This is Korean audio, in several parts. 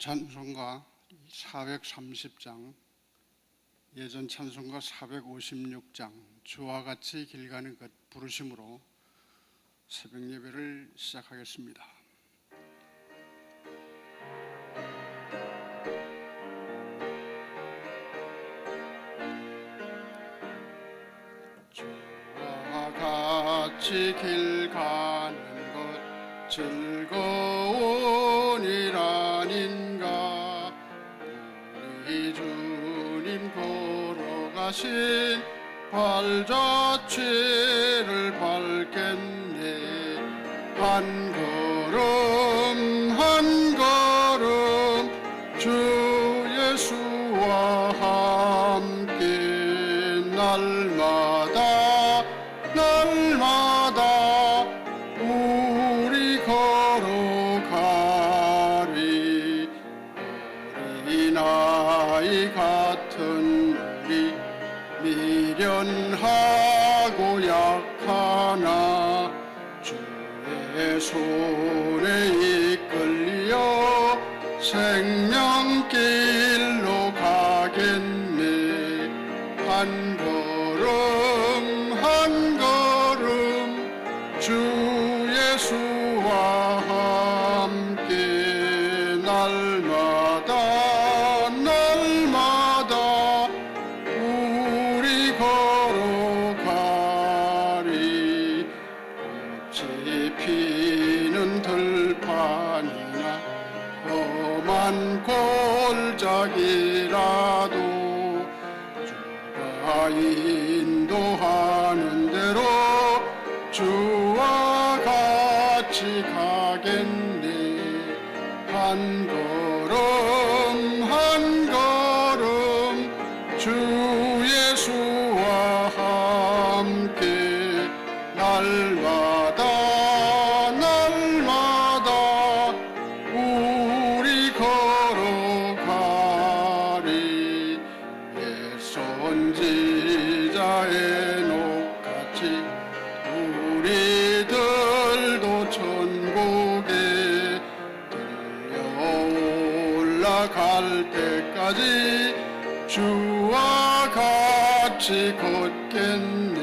찬송가 430장, 예전 찬송가 456장 주와 같이 길 가는 것 부르심으로 새벽 예배를 시작하겠습니다. 주와 같이 길 가는 것 즐거운 일 아닌가. 우리 주님 걸어가신 발자취를 밟겠네. 한 걸음 한 걸음 주 예수와 함께 날마다 우리 걸어가리. 어린아이 같은 우리 미련하고 약하나 주의 손에 이끌려 생명길로 가겠네. 한 걸음 한 걸음 주 예수와 함께 날마다 우리 걸어가리. 꽃이 피는 들판이나 험한 골짜기라도 주가 인도하는 대로 주와 같이 가겠네. 한 걸음 한 걸음 주 예수와 함께 날마다 우리 걸어가리. 옛 선지자의 녹같이 우리들도 천국에 들려올라갈 때까지 주와 같이 걷겠네.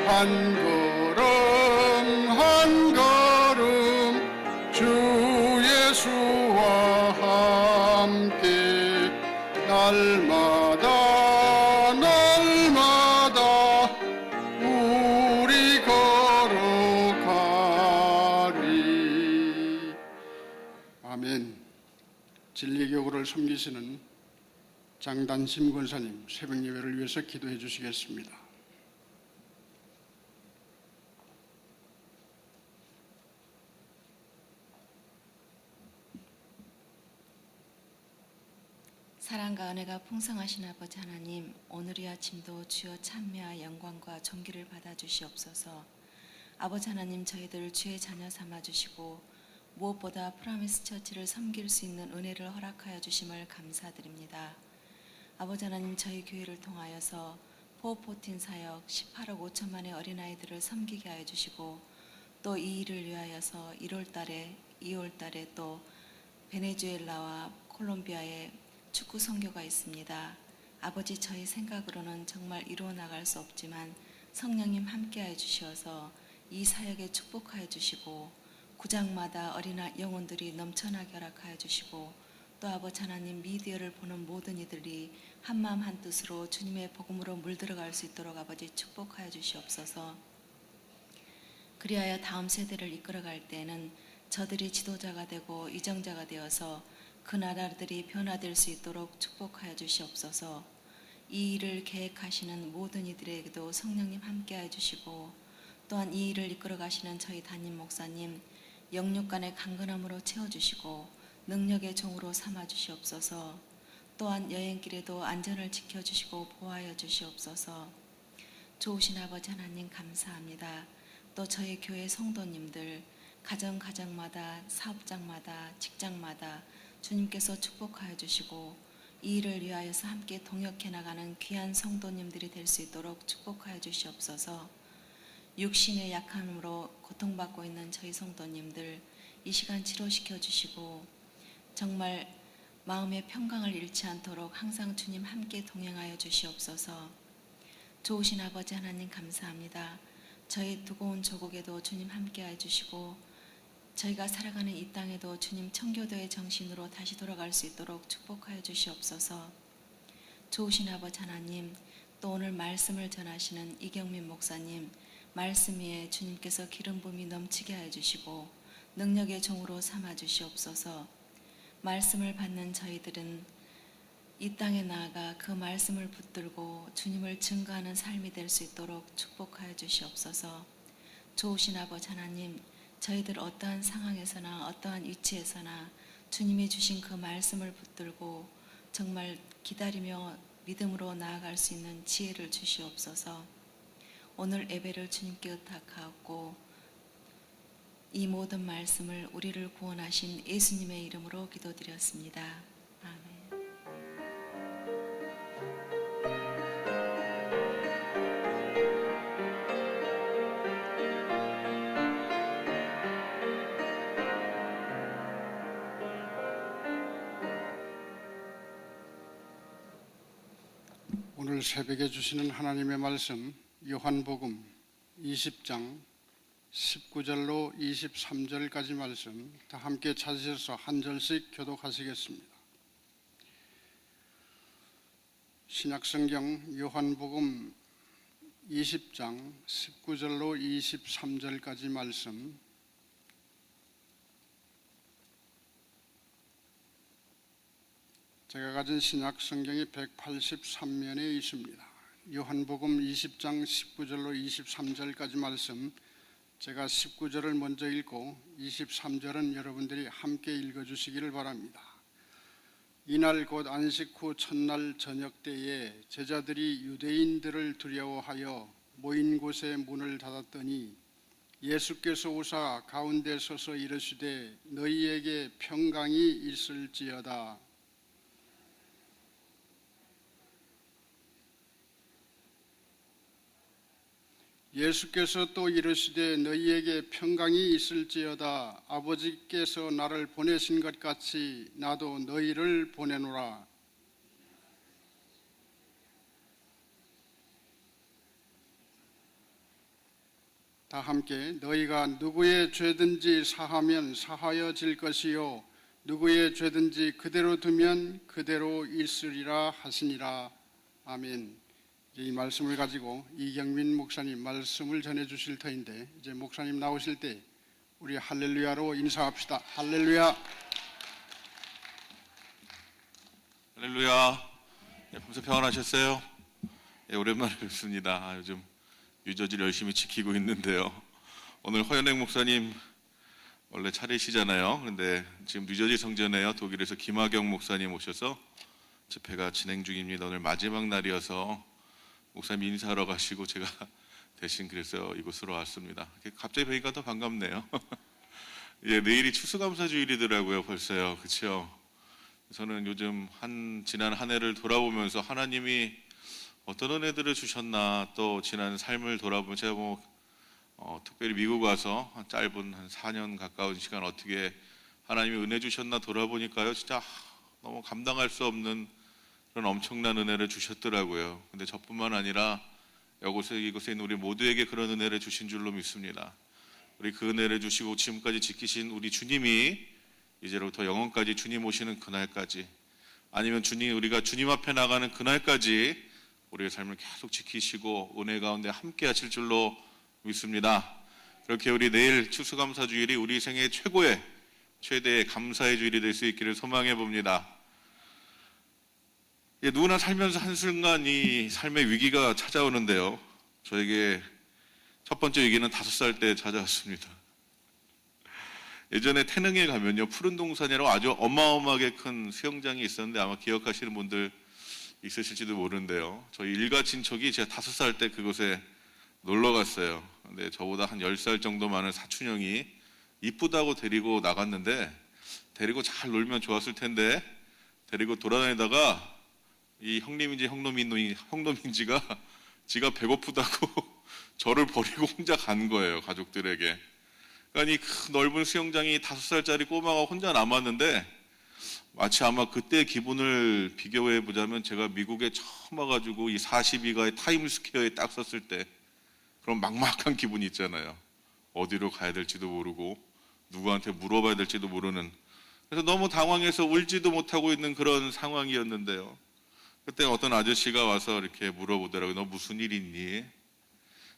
한 걸음 한 걸음 주 예수와 함께 날마다 우리 걸어가리. 아멘. 진리교구를 섬기시는 장단심 권사님, 새벽 예배를 위해서 기도해 주시겠습니다. 사랑과 은혜가 풍성하신 아버지 하나님, 오늘 이 아침도 주여 찬미와 영광과 존귀를 받아주시옵소서. 아버지 하나님, 저희들 주의 자녀 삼아주시고 무엇보다 프라미스 처치를 섬길 수 있는 은혜를 허락하여 주심을 감사드립니다. 아버지 하나님, 저희 교회를 통하여서 포14 사역 18억 5천만의 어린아이들을 섬기게 하여 주시고, 또 이 일을 위하여서 1월달에 2월달에 또 베네수엘라와 콜롬비아에 축구 선교가 있습니다. 아버지, 저희 생각으로는 정말 이루어 나갈 수 없지만 성령님 함께하여 주시어서 이 사역에 축복하여 주시고, 구장마다 어린 영혼들이 넘쳐나게 허락하여 주시고, 또 아버지 하나님, 미디어를 보는 모든 이들이 한마음 한뜻으로 주님의 복음으로 물들어갈 수 있도록 아버지 축복하여 주시옵소서. 그리하여 다음 세대를 이끌어갈 때에는 저들이 지도자가 되고 이정자가 되어서 그 나라들이 변화될 수 있도록 축복하여 주시옵소서. 이 일을 계획하시는 모든 이들에게도 성령님 함께하여 주시고, 또한 이 일을 이끌어 가시는 저희 담임 목사님 영육간의 강건함으로 채워주시고 능력의 종으로 삼아 주시옵소서. 또한 여행길에도 안전을 지켜주시고 보호하여 주시옵소서. 좋으신 아버지 하나님 감사합니다. 또 저희 교회 성도님들 가정마다 사업장마다 직장마다 주님께서 축복하여 주시고, 이 일을 위하여서 함께 동역해 나가는 귀한 성도님들이 될 수 있도록 축복하여 주시옵소서. 육신의 약함으로 고통받고 있는 저희 성도님들 이 시간 치료시켜 주시고, 정말 마음의 평강을 잃지 않도록 항상 주님 함께 동행하여 주시옵소서. 좋으신 아버지 하나님 감사합니다. 저희 두고 온 조국에도 주님 함께하여 주시고 저희가 살아가는 이 땅에도 주님 청교도의 정신으로 다시 돌아갈 수 있도록 축복하여 주시옵소서. 좋으신 아버지 하나님, 또 오늘 말씀을 전하시는 이경민 목사님, 말씀 위에 주님께서 기름 부음이 넘치게 하여 주시고 능력의 종으로 삼아 주시옵소서. 말씀을 받는 저희들은 이 땅에 나아가 그 말씀을 붙들고 주님을 증거하는 삶이 될 수 있도록 축복하여 주시옵소서. 좋으신 아버지 하나님, 저희들 어떠한 상황에서나 어떠한 위치에서나 주님이 주신 그 말씀을 붙들고 정말 기다리며 믿음으로 나아갈 수 있는 지혜를 주시옵소서. 오늘 예배를 주님께 의탁하옵고 이 모든 말씀을 우리를 구원하신 예수님의 이름으로 기도드렸습니다. 아멘. 오늘 새벽에 주시는 하나님의 말씀 요한복음 20장 19절로 23절까지 말씀 다 함께 찾으셔서 한 절씩 교독하시겠습니다. 신약성경 요한복음 20장 19절로 23절까지 말씀 제가 가진 신약 성경이 183면에 있습니다. 요한복음 20장 19절로 23절까지 말씀 제가 19절을 먼저 읽고 23절은 여러분들이 함께 읽어주시기를 바랍니다. 이날 곧 안식 후 첫날 저녁 때에 제자들이 유대인들을 두려워하여 모인 곳에 문을 닫았더니 예수께서 오사 가운데 서서 이르시되 너희에게 평강이 있을지어다. 예수께서 또 이르시되 너희에게 평강이 있을지어다. 아버지께서 나를 보내신 것 같이 나도 너희를 보내노라. 다 함께 너희가 누구의 죄든지 사하면 사하여질 것이요 누구의 죄든지 그대로 두면 그대로 있으리라 하시니라. 아멘. 이 말씀을 가지고 이경민 목사님 말씀을 전해 주실 터인데 이제 목사님 나오실 때 우리 할렐루야로 인사합시다. 할렐루야. 할렐루야. 평소 평안하셨어요? 오랜만에 뵙습니다. 요즘 유저질 열심히 지키고 있는데요. 오늘 허연행 목사님 원래 차례시잖아요. 그런데 지금 뉴저지 성전에요. 독일에서 김하경 목사님 오셔서 집회가 진행 중입니다. 오늘 마지막 날이어서 목사님 인사하러 가시고 제가 대신 그래서 이곳으로 왔습니다. 갑자기 뵈니까 더 반갑네요. 예, 내일이 추수감사주일이더라고요. 벌써요. 그렇죠? 저는 요즘 지난 한 해를 돌아보면서 하나님이 어떤 은혜들을 주셨나 또 지난 삶을 돌아보면 제가 특별히 미국 와서 짧은 한 4년 가까운 시간 어떻게 하나님이 은혜 주셨나 돌아보니까요. 진짜 너무 감당할 수 없는 그런 엄청난 은혜를 주셨더라고요. 근데 저뿐만 아니라 이곳에 있는 우리 모두에게 그런 은혜를 주신 줄로 믿습니다. 우리 그 은혜를 주시고 지금까지 지키신 우리 주님이 이제로부터 영원까지 주님 오시는 그날까지 아니면 우리가 주님 앞에 나가는 그날까지 우리의 삶을 계속 지키시고 은혜 가운데 함께 하실 줄로 믿습니다. 그렇게 우리 내일 추수감사주일이 우리 생애 최대의 감사의 주일이 될 수 있기를 소망해 봅니다. 누구나 살면서 한순간 이 삶의 위기가 찾아오는데요. 저에게 첫 번째 위기는 5살 때 찾아왔습니다. 예전에 태릉에 가면요, 푸른동산이라고 아주 어마어마하게 큰 수영장이 있었는데 아마 기억하시는 분들 있으실지도 모르는데요. 저희 일가 친척이 제가 5살 때 그곳에 놀러 갔어요. 근데 저보다 한 10살 정도 많은 사촌형이 이쁘다고 데리고 나갔는데 데리고 잘 놀면 좋았을 텐데 데리고 돌아다니다가 이 형놈인지가 지가 배고프다고 저를 버리고 혼자 간 거예요. 가족들에게. 그러니까 이 큰 넓은 수영장이 5살짜리 꼬마가 혼자 남았는데 마치 아마 그때 기분을 비교해 보자면 제가 미국에 처음 와가지고 이 42가의 타임스퀘어에 딱 섰을 때 그런 막막한 기분이 있잖아요. 어디로 가야 될지도 모르고 누구한테 물어봐야 될지도 모르는, 그래서 너무 당황해서 울지도 못하고 있는 그런 상황이었는데요. 그때 어떤 아저씨가 와서 이렇게 물어보더라고요. 너 무슨 일 있니?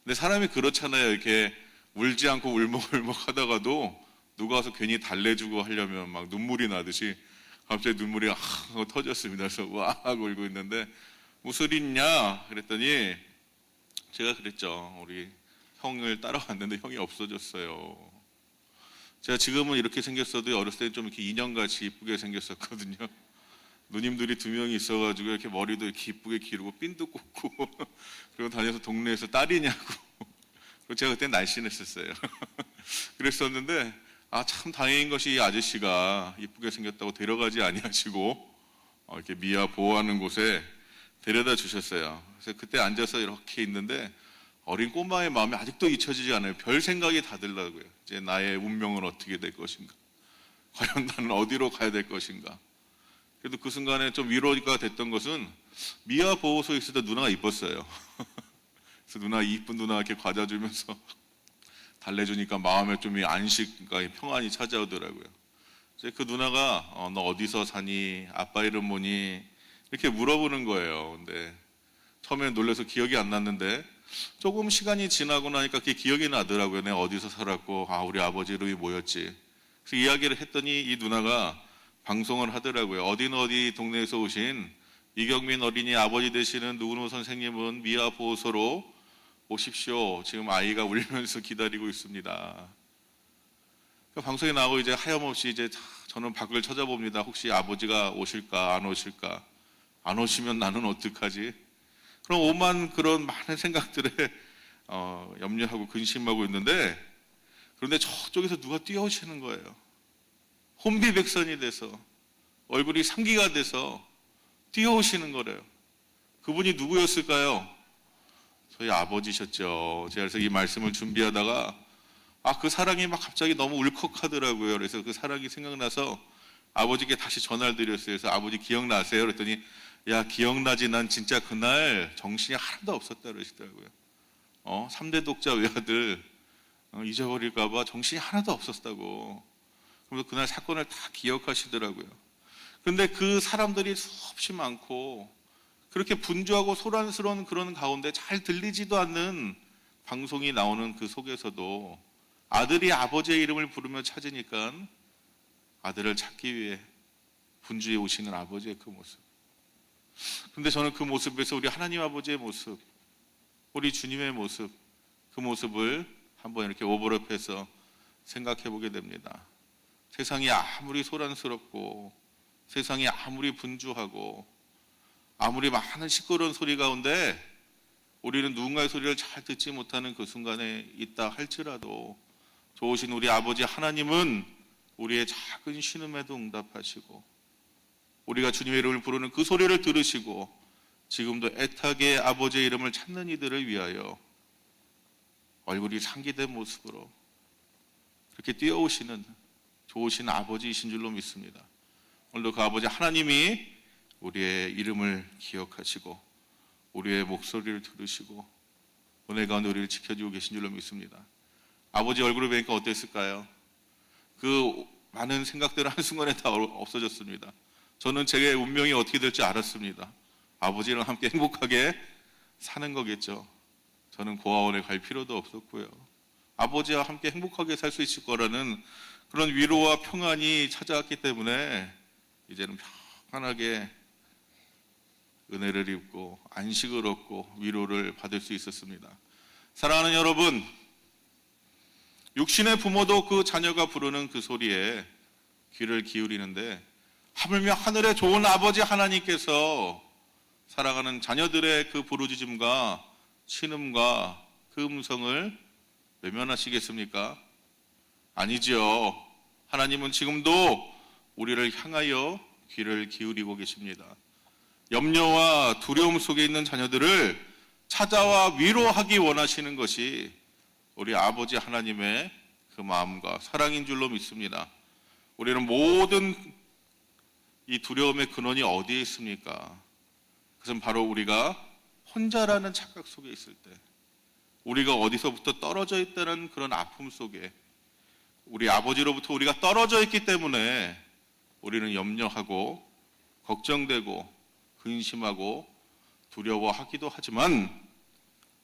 근데 사람이 그렇잖아요. 이렇게 울지 않고 울먹울먹 하다가도 누가 와서 괜히 달래주고 하려면 막 눈물이 나듯이 갑자기 눈물이 하고 터졌습니다. 그래서 와 하고 울고 있는데 무슨 일 있냐? 그랬더니 제가 그랬죠. 우리 형을 따라왔는데 형이 없어졌어요. 제가 지금은 이렇게 생겼어도 어렸을 때 좀 이렇게 인형같이 이쁘게 생겼었거든요. 누님들이 2명이 있어가지고 이렇게 머리도 이렇게 이쁘게 기르고 핀도 꽂고 그리고 다녀서 동네에서 딸이냐고. 그리고 제가 그때 날씬했었어요. 그랬었는데 참 다행인 것이 이 아저씨가 이쁘게 생겼다고 데려가지 아니하시고 이렇게 미아 보호하는 곳에 데려다 주셨어요. 그래서 그때 앉아서 이렇게 있는데 어린 꼬마의 마음이 아직도 잊혀지지 않아요. 별 생각이 다 들더라고요. 이제 나의 운명은 어떻게 될 것인가? 과연 나는 어디로 가야 될 것인가? 그래도 그 순간에 좀 위로가 됐던 것은 미아 보호소에 있을 때 누나가 이뻤어요. 그래서 이쁜 누나 이렇게 과자 주면서 달래주니까 마음에 좀 안식과 평안이 찾아오더라고요. 이제 그 누나가 너 어디서 사니? 아빠 이름 뭐니? 이렇게 물어보는 거예요. 근데 처음에 놀라서 기억이 안 났는데 조금 시간이 지나고 나니까 그게 기억이 나더라고요. 내가 어디서 살았고 우리 아버지 이름이 뭐였지? 그래서 이야기를 했더니 이 누나가 방송을 하더라고요. 어디 동네에서 오신 이경민 어린이 아버지 되시는 누구누구 선생님은 미아 보호소로 오십시오. 지금 아이가 울면서 기다리고 있습니다. 방송에 나오고 이제 하염없이 이제 저는 밖을 찾아봅니다. 혹시 아버지가 오실까 안 오실까? 안 오시면 나는 어떡하지? 그럼 오만 그런 많은 생각들에 염려하고 근심하고 있는데, 그런데 저쪽에서 누가 뛰어오시는 거예요. 혼비백산이 돼서 얼굴이 상기가 돼서 뛰어오시는 거래요. 그분이 누구였을까요? 저희 아버지셨죠. 제가 그래서 이 말씀을 준비하다가 그 사랑이 막 갑자기 너무 울컥하더라고요. 그래서 그 사랑이 생각나서 아버지께 다시 전화를 드렸어요. 그래서 아버지 기억나세요? 그랬더니 야 기억나지, 난 진짜 그날 정신이 하나도 없었다 그러시더라고요. 3대 독자 외아들 잊어버릴까 봐 정신이 하나도 없었다고. 그래서 그날 사건을 다 기억하시더라고요. 그런데 그 사람들이 수없이 많고 그렇게 분주하고 소란스러운 그런 가운데 잘 들리지도 않는 방송이 나오는 그 속에서도 아들이 아버지의 이름을 부르며 찾으니까 아들을 찾기 위해 분주해 오시는 아버지의 그 모습. 그런데 저는 그 모습에서 우리 하나님 아버지의 모습, 우리 주님의 모습, 그 모습을 한번 이렇게 오버랩해서 생각해 보게 됩니다. 세상이 아무리 소란스럽고 세상이 아무리 분주하고 아무리 많은 시끄러운 소리 가운데 우리는 누군가의 소리를 잘 듣지 못하는 그 순간에 있다 할지라도 좋으신 우리 아버지 하나님은 우리의 작은 신음에도 응답하시고 우리가 주님의 이름을 부르는 그 소리를 들으시고 지금도 애타게 아버지의 이름을 찾는 이들을 위하여 얼굴이 상기된 모습으로 그렇게 뛰어오시는 좋으신 아버지이신 줄로 믿습니다. 오늘도 그 아버지 하나님이 우리의 이름을 기억하시고 우리의 목소리를 들으시고 은혜 가운데 우리를 지켜주고 계신 줄로 믿습니다. 아버지 얼굴을 뵈니까 어땠을까요? 그 많은 생각들은 한순간에 다 없어졌습니다. 저는 제 운명이 어떻게 될지 알았습니다. 아버지랑 함께 행복하게 사는 거겠죠. 저는 고아원에 갈 필요도 없었고요. 아버지와 함께 행복하게 살 수 있을 거라는 그런 위로와 평안이 찾아왔기 때문에 이제는 편안하게 은혜를 입고 안식을 얻고 위로를 받을 수 있었습니다. 사랑하는 여러분, 육신의 부모도 그 자녀가 부르는 그 소리에 귀를 기울이는데 하물며 하늘의 좋은 아버지 하나님께서 사랑하는 자녀들의 그 부르짖음과 신음과 그 음성을 외면하시겠습니까? 아니죠. 하나님은 지금도 우리를 향하여 귀를 기울이고 계십니다. 염려와 두려움 속에 있는 자녀들을 찾아와 위로하기 원하시는 것이 우리 아버지 하나님의 그 마음과 사랑인 줄로 믿습니다. 우리는 모든 이 두려움의 근원이 어디에 있습니까? 그것은 바로 우리가 혼자라는 착각 속에 있을 때, 우리가 어디서부터 떨어져 있다는 그런 아픔 속에, 우리 아버지로부터 우리가 떨어져 있기 때문에 우리는 염려하고 걱정되고 근심하고 두려워하기도 하지만,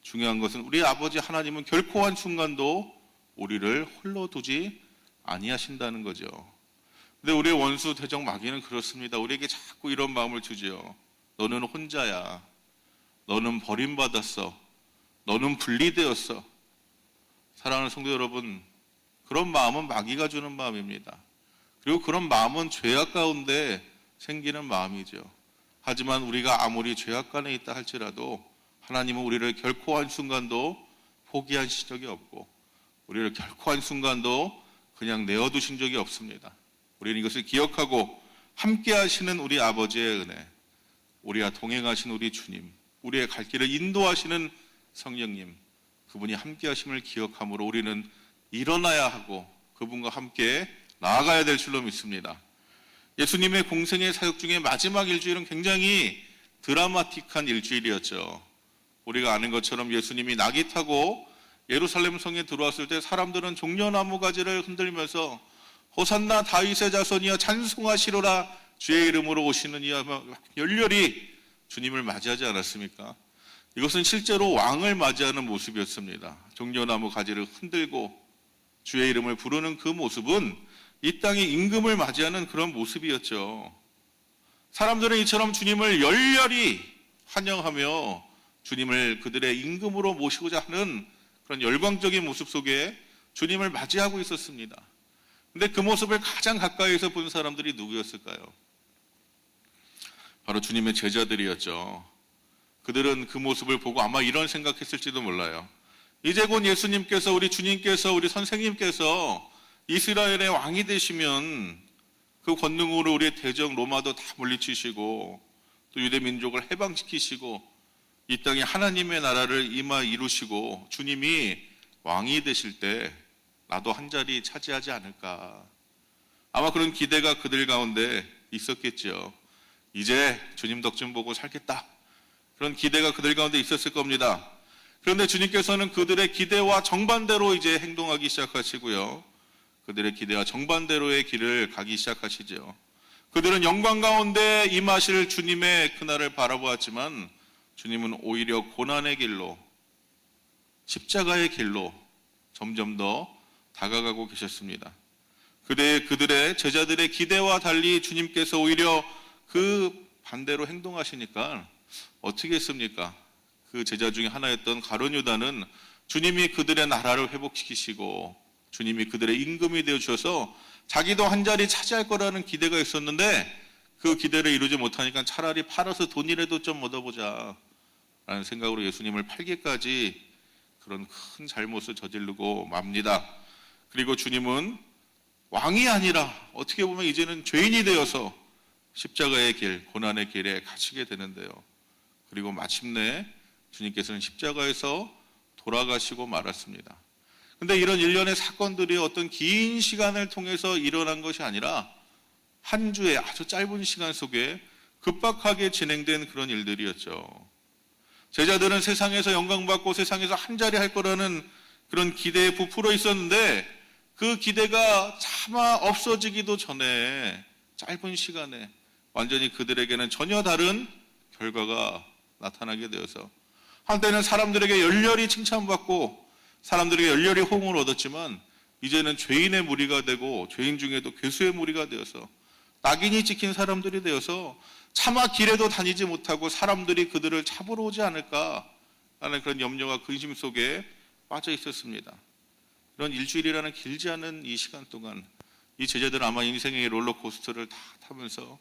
중요한 것은 우리 아버지 하나님은 결코 한 순간도 우리를 홀로 두지 아니하신다는 거죠. 근데 우리의 원수 대적 마귀는 그렇습니다. 우리에게 자꾸 이런 마음을 주지요. 너는 혼자야. 너는 버림받았어. 너는 분리되었어. 사랑하는 성도 여러분, 그런 마음은 마귀가 주는 마음입니다. 그리고 그런 마음은 죄악 가운데 생기는 마음이죠. 하지만 우리가 아무리 죄악 간에 있다 할지라도 하나님은 우리를 결코 한순간도 포기하신 적이 없고, 우리를 결코 한순간도 그냥 내어두신 적이 없습니다. 우리는 이것을 기억하고 함께 하시는 우리 아버지의 은혜, 우리와 동행하신 우리 주님, 우리의 갈 길을 인도하시는 성령님, 그분이 함께 하심을 기억함으로 우리는 일어나야 하고 그분과 함께 나아가야 될 줄로 믿습니다. 예수님의 공생의 사역 중에 마지막 일주일은 굉장히 드라마틱한 일주일이었죠. 우리가 아는 것처럼 예수님이 낙이 타고 예루살렘 성에 들어왔을 때 사람들은 종려나무 가지를 흔들면서 호산나 다윗의 자손이여 찬송하시로라, 주의 이름으로 오시는 이여 열렬히 주님을 맞이하지 않았습니까? 이것은 실제로 왕을 맞이하는 모습이었습니다. 종려나무 가지를 흔들고 주의 이름을 부르는 그 모습은 이 땅의 임금을 맞이하는 그런 모습이었죠. 사람들은 이처럼 주님을 열렬히 환영하며 주님을 그들의 임금으로 모시고자 하는 그런 열광적인 모습 속에 주님을 맞이하고 있었습니다. 근데 그 모습을 가장 가까이에서 본 사람들이 누구였을까요? 바로 주님의 제자들이었죠. 그들은 그 모습을 보고 아마 이런 생각했을지도 몰라요. 이제 곧 예수님께서, 우리 주님께서, 우리 선생님께서 이스라엘의 왕이 되시면 그 권능으로 우리의 대적 로마도 다 물리치시고 또 유대 민족을 해방시키시고 이 땅에 하나님의 나라를 이루시고 주님이 왕이 되실 때 나도 한 자리 차지하지 않을까. 아마 그런 기대가 그들 가운데 있었겠죠. 이제 주님 덕 좀 보고 살겠다. 그런 기대가 그들 가운데 있었을 겁니다. 그런데 주님께서는 그들의 기대와 정반대로 이제 행동하기 시작하시고요. 그들의 기대와 정반대로의 길을 가기 시작하시죠. 그들은 영광 가운데 임하실 주님의 그날을 바라보았지만 주님은 오히려 고난의 길로, 십자가의 길로 점점 더 다가가고 계셨습니다. 그들의 제자들의 기대와 달리 주님께서 오히려 그 반대로 행동하시니까 어떻게 했습니까? 그 제자 중에 하나였던 가룟 유다는 주님이 그들의 나라를 회복시키시고 주님이 그들의 임금이 되어 주셔서 자기도 한 자리 차지할 거라는 기대가 있었는데 그 기대를 이루지 못하니까 차라리 팔아서 돈이라도 좀 얻어보자 라는 생각으로 예수님을 팔기까지 그런 큰 잘못을 저지르고 맙니다. 그리고 주님은 왕이 아니라 어떻게 보면 이제는 죄인이 되어서 십자가의 길, 고난의 길에 갇히게 되는데요. 그리고 마침내 주님께서는 십자가에서 돌아가시고 말았습니다. 근데 이런 일련의 사건들이 어떤 긴 시간을 통해서 일어난 것이 아니라 한 주의 아주 짧은 시간 속에 급박하게 진행된 그런 일들이었죠. 제자들은 세상에서 영광받고 세상에서 한 자리 할 거라는 그런 기대에 부풀어 있었는데 그 기대가 차마 없어지기도 전에 짧은 시간에 완전히 그들에게는 전혀 다른 결과가 나타나게 되어서 한때는 사람들에게 열렬히 칭찬받고 사람들에게 열렬히 호응을 얻었지만 이제는 죄인의 무리가 되고 죄인 중에도 괴수의 무리가 되어서 낙인이 찍힌 사람들이 되어서 차마 길에도 다니지 못하고 사람들이 그들을 잡으러 오지 않을까 하는 그런 염려와 근심 속에 빠져 있었습니다. 이런 일주일이라는 길지 않은 이 시간 동안 이 제자들은 아마 인생의 롤러코스터를 다 타면서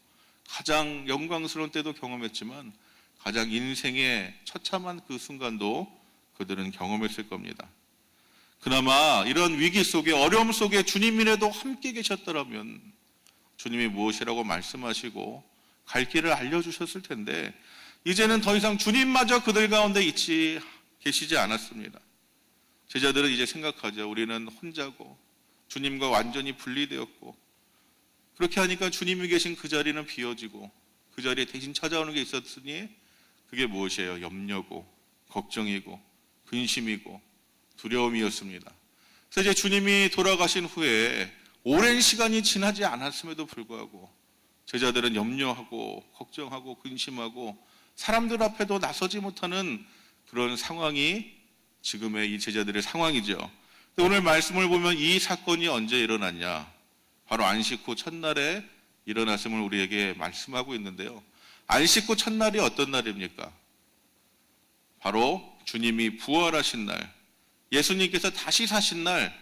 가장 영광스러운 때도 경험했지만 가장 인생의 처참한 그 순간도 그들은 경험했을 겁니다. 그나마 이런 위기 속에 어려움 속에 주님이라도 함께 계셨더라면 주님이 무엇이라고 말씀하시고 갈 길을 알려주셨을 텐데 이제는 더 이상 주님마저 그들 가운데 계시지 않았습니다. 제자들은 이제 생각하죠. 우리는 혼자고 주님과 완전히 분리되었고 그렇게 하니까 주님이 계신 그 자리는 비어지고 그 자리에 대신 찾아오는 게 있었으니 그게 무엇이에요? 염려고 걱정이고 근심이고 두려움이었습니다. 그래서 이제 주님이 돌아가신 후에 오랜 시간이 지나지 않았음에도 불구하고 제자들은 염려하고 걱정하고 근심하고 사람들 앞에도 나서지 못하는 그런 상황이 지금의 이 제자들의 상황이죠. 오늘 말씀을 보면 이 사건이 언제 일어났냐? 바로 안식 후 첫날에 일어났음을 우리에게 말씀하고 있는데요. 안식 후 첫날이 어떤 날입니까? 바로 주님이 부활하신 날, 예수님께서 다시 사신 날,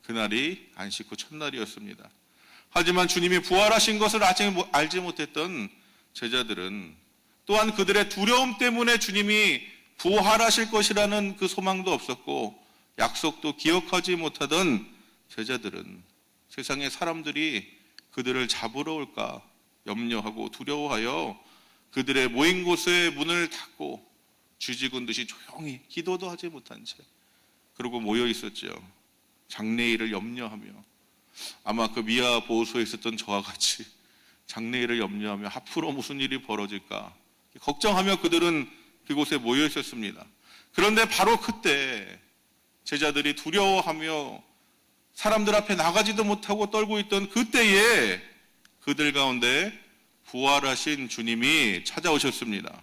그날이 안식 후 첫날이었습니다. 하지만 주님이 부활하신 것을 아직 알지 못했던 제자들은 또한 그들의 두려움 때문에 주님이 부활하실 것이라는 그 소망도 없었고 약속도 기억하지 못하던 제자들은 세상의 사람들이 그들을 잡으러 올까 염려하고 두려워하여 그들의 모인 곳에 문을 닫고 쥐죽은 듯이 조용히 기도도 하지 못한 채 그러고 모여 있었죠. 장래일을 염려하며 아마 그 미아 보호소에 있었던 저와 같이 장래일을 염려하며 앞으로 무슨 일이 벌어질까 걱정하며 그들은 그곳에 모여 있었습니다. 그런데 바로 그때 제자들이 두려워하며 사람들 앞에 나가지도 못하고 떨고 있던 그때에 그들 가운데 부활하신 주님이 찾아오셨습니다.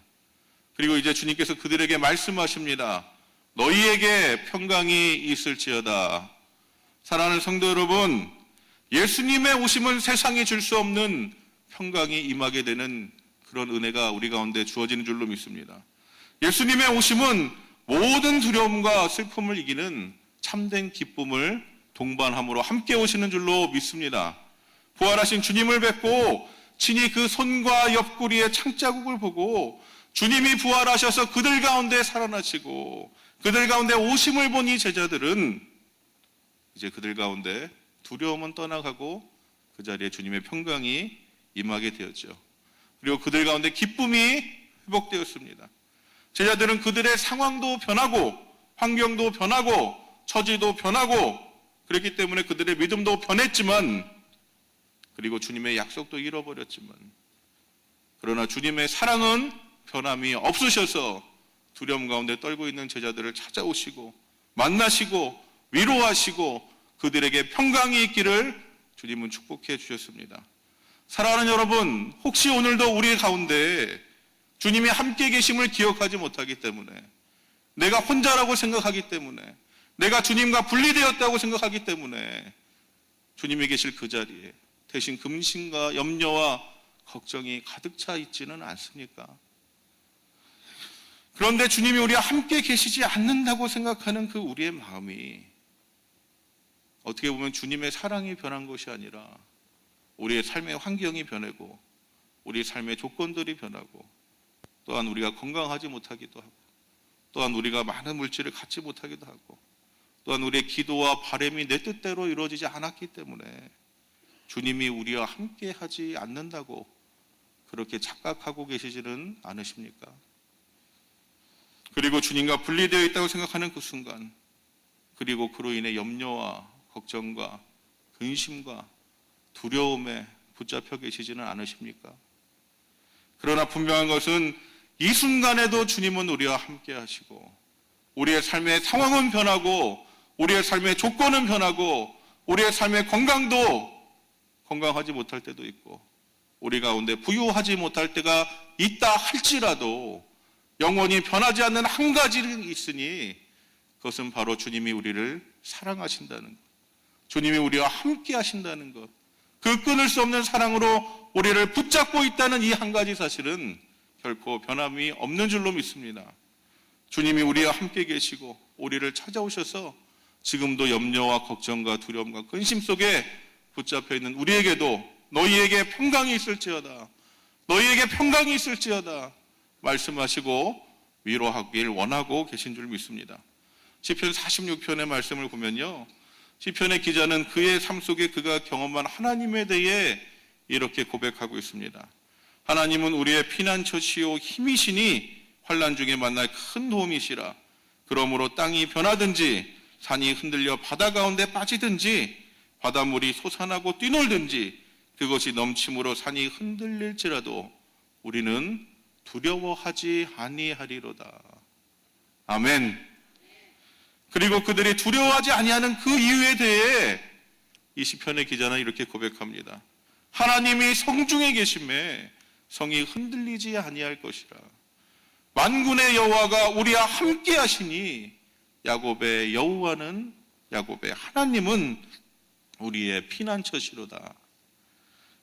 그리고 이제 주님께서 그들에게 말씀하십니다. 너희에게 평강이 있을지어다. 사랑하는 성도 여러분, 예수님의 오심은 세상이 줄 수 없는 평강이 임하게 되는 그런 은혜가 우리 가운데 주어지는 줄로 믿습니다. 예수님의 오심은 모든 두려움과 슬픔을 이기는 참된 기쁨을 동반함으로 함께 오시는 줄로 믿습니다. 부활하신 주님을 뵙고 친히 그 손과 옆구리의 창자국을 보고 주님이 부활하셔서 그들 가운데 살아나시고 그들 가운데 오심을 보니 제자들은 이제 그들 가운데 두려움은 떠나가고 그 자리에 주님의 평강이 임하게 되었죠. 그리고 그들 가운데 기쁨이 회복되었습니다. 제자들은 그들의 상황도 변하고 환경도 변하고 처지도 변하고 그렇기 때문에 그들의 믿음도 변했지만 그리고 주님의 약속도 잃어버렸지만 그러나 주님의 사랑은 변함이 없으셔서 두려움 가운데 떨고 있는 제자들을 찾아오시고 만나시고 위로하시고 그들에게 평강이 있기를 주님은 축복해 주셨습니다. 사랑하는 여러분, 혹시 오늘도 우리 가운데 주님이 함께 계심을 기억하지 못하기 때문에 내가 혼자라고 생각하기 때문에 내가 주님과 분리되었다고 생각하기 때문에 주님이 계실 그 자리에 대신 근심과 염려와 걱정이 가득 차 있지는 않습니까? 그런데 주님이 우리와 함께 계시지 않는다고 생각하는 그 우리의 마음이 어떻게 보면 주님의 사랑이 변한 것이 아니라 우리의 삶의 환경이 변하고 우리의 삶의 조건들이 변하고 또한 우리가 건강하지 못하기도 하고 또한 우리가 많은 물질을 갖지 못하기도 하고 또한 우리의 기도와 바람이 내 뜻대로 이루어지지 않았기 때문에 주님이 우리와 함께 하지 않는다고 그렇게 착각하고 계시지는 않으십니까? 그리고 주님과 분리되어 있다고 생각하는 그 순간 그리고 그로 인해 염려와 걱정과 근심과 두려움에 붙잡혀 계시지는 않으십니까? 그러나 분명한 것은 이 순간에도 주님은 우리와 함께 하시고 우리의 삶의 상황은 변하고 우리의 삶의 조건은 변하고 우리의 삶의 건강도 건강하지 못할 때도 있고 우리 가운데 부유하지 못할 때가 있다 할지라도 영원히 변하지 않는 한 가지는 있으니 그것은 바로 주님이 우리를 사랑하신다는 것, 주님이 우리와 함께 하신다는 것, 그 끊을 수 없는 사랑으로 우리를 붙잡고 있다는 이 한 가지 사실은 결코 변함이 없는 줄로 믿습니다. 주님이 우리와 함께 계시고 우리를 찾아오셔서 지금도 염려와 걱정과 두려움과 근심 속에 붙잡혀 있는 우리에게도 너희에게 평강이 있을지어다, 너희에게 평강이 있을지어다 말씀하시고 위로하길 원하고 계신 줄 믿습니다. 시편 46편의 말씀을 보면요, 시편의 기자는 그의 삶 속에 그가 경험한 하나님에 대해 이렇게 고백하고 있습니다. 하나님은 우리의 피난처시요 힘이시니 환난 중에 만날 큰 도움이시라. 그러므로 땅이 변하든지 산이 흔들려 바다 가운데 빠지든지 바닷물이 솟아나고 뛰놀든지 그것이 넘침으로 산이 흔들릴지라도 우리는 두려워하지 아니하리로다. 아멘. 그리고 그들이 두려워하지 아니하는 그 이유에 대해 이 시편의 기자는 이렇게 고백합니다. 하나님이 성중에 계심에 성이 흔들리지 아니할 것이라. 만군의 여호와가 우리와 함께 하시니 야곱의 여호와는, 야곱의 하나님은 우리의 피난처시로다.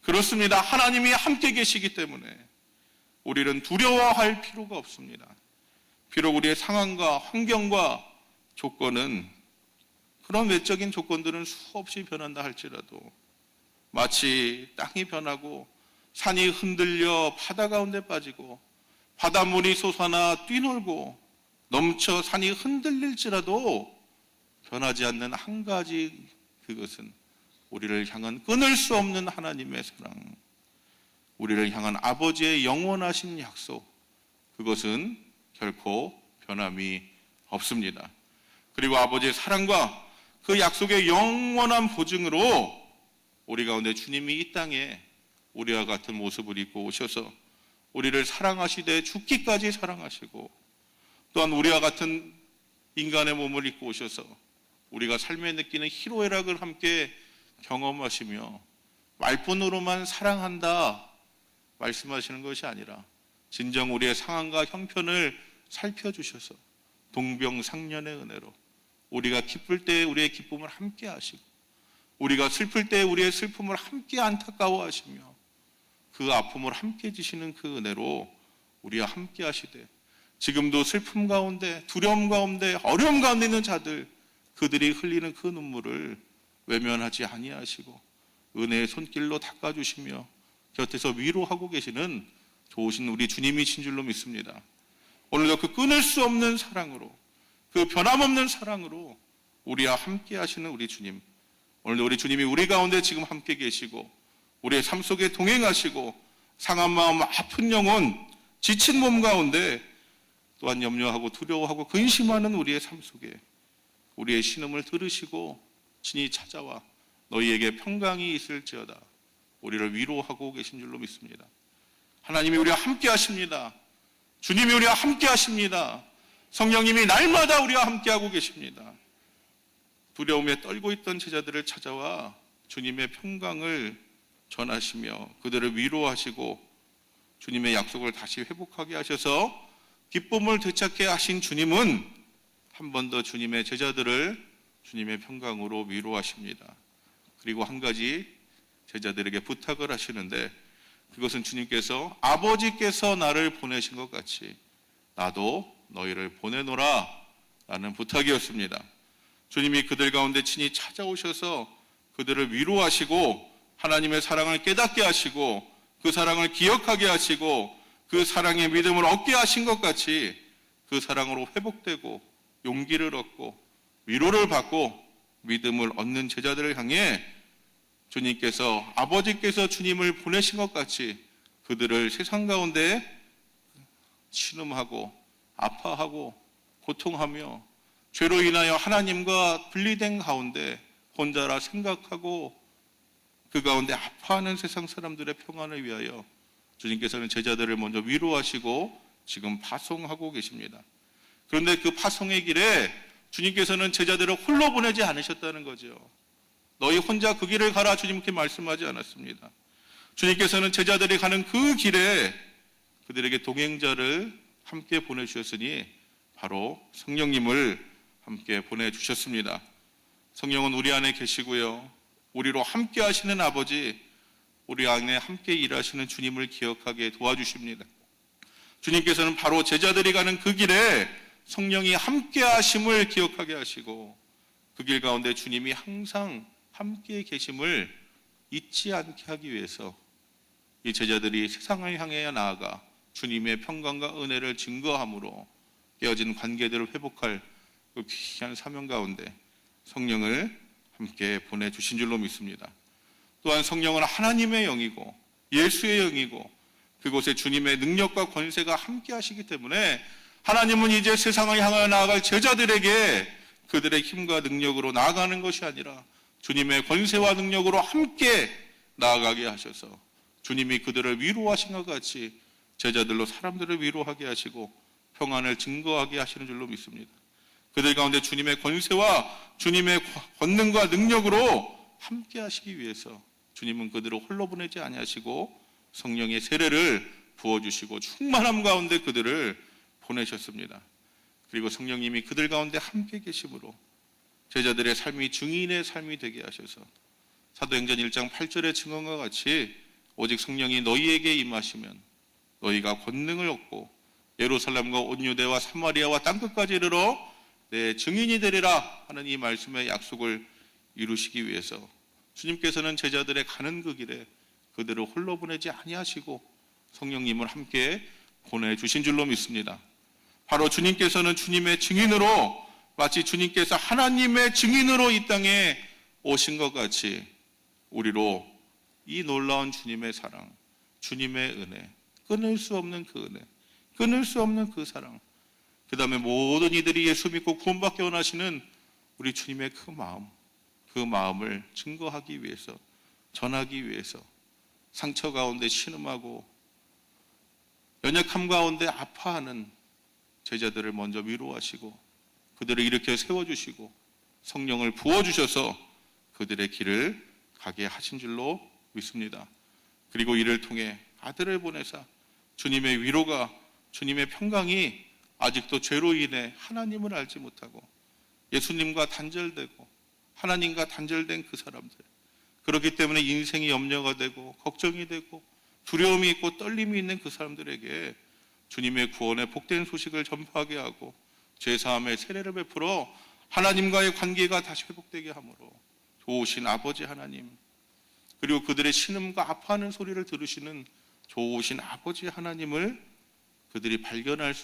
그렇습니다. 하나님이 함께 계시기 때문에 우리는 두려워할 필요가 없습니다. 비록 우리의 상황과 환경과 조건은, 그런 외적인 조건들은 수없이 변한다 할지라도, 마치 땅이 변하고 산이 흔들려 바다 가운데 빠지고 바닷물이 솟아나 뛰놀고 넘쳐 산이 흔들릴지라도 변하지 않는 한 가지, 그것은 우리를 향한 끊을 수 없는 하나님의 사랑, 우리를 향한 아버지의 영원하신 약속, 그것은 결코 변함이 없습니다. 그리고 아버지의 사랑과 그 약속의 영원한 보증으로 우리 가운데 주님이 이 땅에 우리와 같은 모습을 입고 오셔서 우리를 사랑하시되 죽기까지 사랑하시고, 또한 우리와 같은 인간의 몸을 입고 오셔서 우리가 삶에 느끼는 희로애락을 함께 경험하시며 말뿐으로만 사랑한다 말씀하시는 것이 아니라 진정 우리의 상황과 형편을 살펴주셔서 동병상련의 은혜로 우리가 기쁠 때에 우리의 기쁨을 함께 하시고, 우리가 슬플 때에 우리의 슬픔을 함께 안타까워하시며 그 아픔을 함께 지시는 그 은혜로 우리와 함께 하시되, 지금도 슬픔 가운데, 두려움 가운데, 어려움 가운데 있는 자들, 그들이 흘리는 그 눈물을 외면하지 아니하시고 은혜의 손길로 닦아주시며 곁에서 위로하고 계시는 좋으신 우리 주님이신 줄로 믿습니다. 오늘도 그 끊을 수 없는 사랑으로, 그 변함없는 사랑으로 우리와 함께 하시는 우리 주님, 오늘도 우리 주님이 우리 가운데 지금 함께 계시고 우리의 삶 속에 동행하시고 상한 마음, 아픈 영혼, 지친 몸 가운데 또한 염려하고 두려워하고 근심하는 우리의 삶 속에 우리의 신음을 들으시고 친히 찾아와 너희에게 평강이 있을지어다 우리를 위로하고 계신 줄로 믿습니다. 하나님이 우리와 함께 하십니다. 주님이 우리와 함께 하십니다. 성령님이 날마다 우리와 함께하고 계십니다. 두려움에 떨고 있던 제자들을 찾아와 주님의 평강을 전하시며 그들을 위로하시고 주님의 약속을 다시 회복하게 하셔서 기쁨을 되찾게 하신 주님은 한 번 더 주님의 제자들을 주님의 평강으로 위로하십니다. 그리고 한 가지 제자들에게 부탁을 하시는데, 그것은 주님께서 아버지께서 나를 보내신 것 같이 나도 너희를 보내노라 라는 부탁이었습니다. 주님이 그들 가운데 친히 찾아오셔서 그들을 위로하시고 하나님의 사랑을 깨닫게 하시고 그 사랑을 기억하게 하시고 그 사랑의 믿음을 얻게 하신 것 같이 그 사랑으로 회복되고 용기를 얻고 위로를 받고 믿음을 얻는 제자들을 향해 주님께서, 아버지께서 주님을 보내신 것 같이 그들을 세상 가운데 신음하고 아파하고 고통하며 죄로 인하여 하나님과 분리된 가운데 혼자라 생각하고 그 가운데 아파하는 세상 사람들의 평안을 위하여 주님께서는 제자들을 먼저 위로하시고 지금 파송하고 계십니다. 그런데 그 파송의 길에 주님께서는 제자들을 홀로 보내지 않으셨다는 거죠. 너희 혼자 그 길을 가라 주님께 말씀하지 않았습니다. 주님께서는 제자들이 가는 그 길에 그들에게 동행자를 함께 보내주셨으니 바로 성령님을 함께 보내주셨습니다. 성령은 우리 안에 계시고요, 우리로 함께 하시는 아버지, 우리 안에 함께 일하시는 주님을 기억하게 도와주십니다. 주님께서는 바로 제자들이 가는 그 길에 성령이 함께 하심을 기억하게 하시고 그 길 가운데 주님이 항상 함께 계심을 잊지 않게 하기 위해서 이 제자들이 세상을 향해 나아가 주님의 평강과 은혜를 증거함으로 깨어진 관계들을 회복할 그 귀한 사명 가운데 성령을 함께 보내주신 줄로 믿습니다. 또한 성령은 하나님의 영이고 예수의 영이고 그곳에 주님의 능력과 권세가 함께 하시기 때문에 하나님은 이제 세상을 향하여 나아갈 제자들에게 그들의 힘과 능력으로 나아가는 것이 아니라 주님의 권세와 능력으로 함께 나아가게 하셔서 주님이 그들을 위로하신 것 같이 제자들로 사람들을 위로하게 하시고 평안을 증거하게 하시는 줄로 믿습니다. 그들 가운데 주님의 권세와 주님의 권능과 능력으로 함께 하시기 위해서 주님은 그들을 홀로 보내지 아니하시고 성령의 세례를 부어주시고 충만함 가운데 그들을 보내셨습니다. 그리고 성령님이 그들 가운데 함께 계심으로 제자들의 삶이 증인의 삶이 되게 하셔서 사도행전 1장 8절의 증언과 같이 오직 성령이 너희에게 임하시면 너희가 권능을 얻고 예루살렘과 온 유대와 사마리아와 땅끝까지 이르러 내 증인이 되리라 하는 이 말씀의 약속을 이루시기 위해서 주님께서는 제자들의 가는 그 길에 그들을 홀로 보내지 아니하시고 성령님을 함께 보내주신 줄로 믿습니다. 바로 주님께서는 주님의 증인으로 마치 주님께서 하나님의 증인으로 이 땅에 오신 것 같이 우리로 이 놀라운 주님의 사랑, 주님의 은혜, 끊을 수 없는 그 은혜, 끊을 수 없는 그 사랑, 그 다음에 모든 이들이 예수 믿고 구원받기 원하시는 우리 주님의 그 마음을 증거하기 위해서, 전하기 위해서 상처 가운데 신음하고 연약함 가운데 아파하는 제자들을 먼저 위로하시고 그들을 일으켜 세워주시고 성령을 부어주셔서 그들의 길을 가게 하신 줄로 믿습니다. 그리고 이를 통해 아들을 보내사 주님의 위로가, 주님의 평강이 아직도 죄로 인해 하나님을 알지 못하고 예수님과 단절되고 하나님과 단절된 그 사람들, 그렇기 때문에 인생이 염려가 되고 걱정이 되고 두려움이 있고 떨림이 있는 그 사람들에게 주님의 구원의 복된 소식을 전파하게 하고 죄사함의 세례를 베풀어 하나님과의 관계가 다시 회복되게 하므로 좋으신 아버지 하나님, 그리고 그들의 신음과 아파하는 소리를 들으시는 좋으신 아버지 하나님을 그들이 발견하게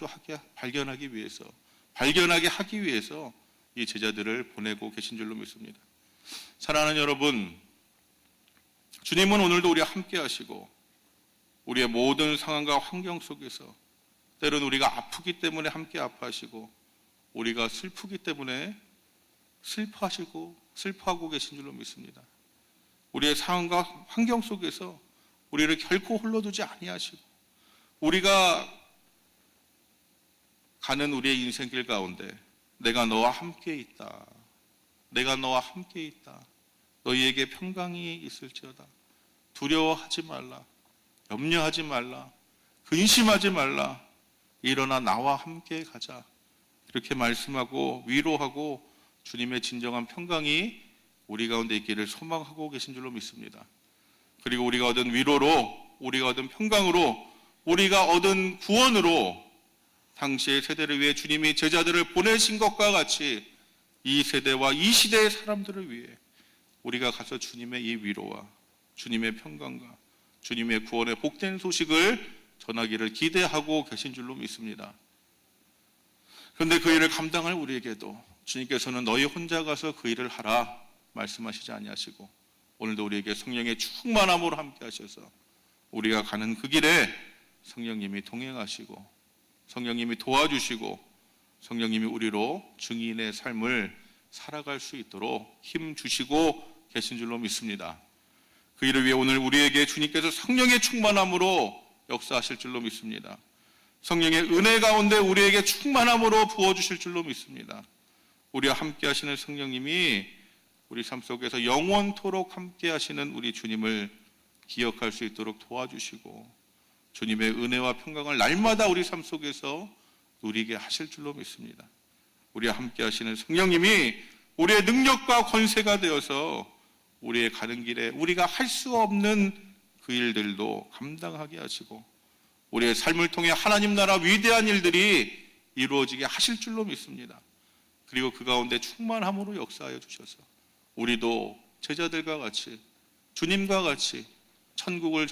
하기 위해서 이 제자들을 보내고 계신 줄로 믿습니다. 사랑하는 여러분, 주님은 오늘도 우리와 함께 하시고 우리의 모든 상황과 환경 속에서 때로는 우리가 아프기 때문에 함께 아파하시고 우리가 슬프기 때문에 슬퍼하고 계신 줄로 믿습니다. 우리의 상황과 환경 속에서 우리를 결코 홀로두지 아니하시고 우리가 가는 우리의 인생길 가운데 내가 너와 함께 있다. 내가 너와 함께 있다. 너희에게 평강이 있을지어다. 두려워하지 말라. 염려하지 말라. 근심하지 말라. 일어나 나와 함께 가자. 이렇게 말씀하고 위로하고 주님의 진정한 평강이 우리 가운데 있기를 소망하고 계신 줄로 믿습니다. 그리고 우리가 얻은 위로로, 우리가 얻은 평강으로, 우리가 얻은 구원으로 당시의 세대를 위해 주님이 제자들을 보내신 것과 같이 이 세대와 이 시대의 사람들을 위해 우리가 가서 주님의 이 위로와 주님의 평강과 주님의 구원의 복된 소식을 전하기를 기대하고 계신 줄로 믿습니다. 그런데 그 일을 감당할 우리에게도 주님께서는 너희 혼자 가서 그 일을 하라 말씀하시지 아니하시고 오늘도 우리에게 성령의 충만함으로 함께 하셔서 우리가 가는 그 길에 성령님이 동행하시고 성령님이 도와주시고 성령님이 우리로 증인의 삶을 살아갈 수 있도록 힘 주시고 계신 줄로 믿습니다. 그 일을 위해 오늘 우리에게 주님께서 성령의 충만함으로 역사하실 줄로 믿습니다. 성령의 은혜 가운데 우리에게 충만함으로 부어주실 줄로 믿습니다. 우리와 함께 하시는 성령님이 우리 삶 속에서 영원토록 함께 하시는 우리 주님을 기억할 수 있도록 도와주시고 주님의 은혜와 평강을 날마다 우리 삶 속에서 누리게 하실 줄로 믿습니다. 우리와 함께 하시는 성령님이 우리의 능력과 권세가 되어서 우리의 가는 길에 우리가 할 수 없는 그 일들도 감당하게 하시고 우리의 삶을 통해 하나님 나라 위대한 일들이 이루어지게 하실 줄로 믿습니다. 그리고 그 가운데 충만함으로 역사하여 주셔서 우리도 제자들과 같이 주님과 같이 천국을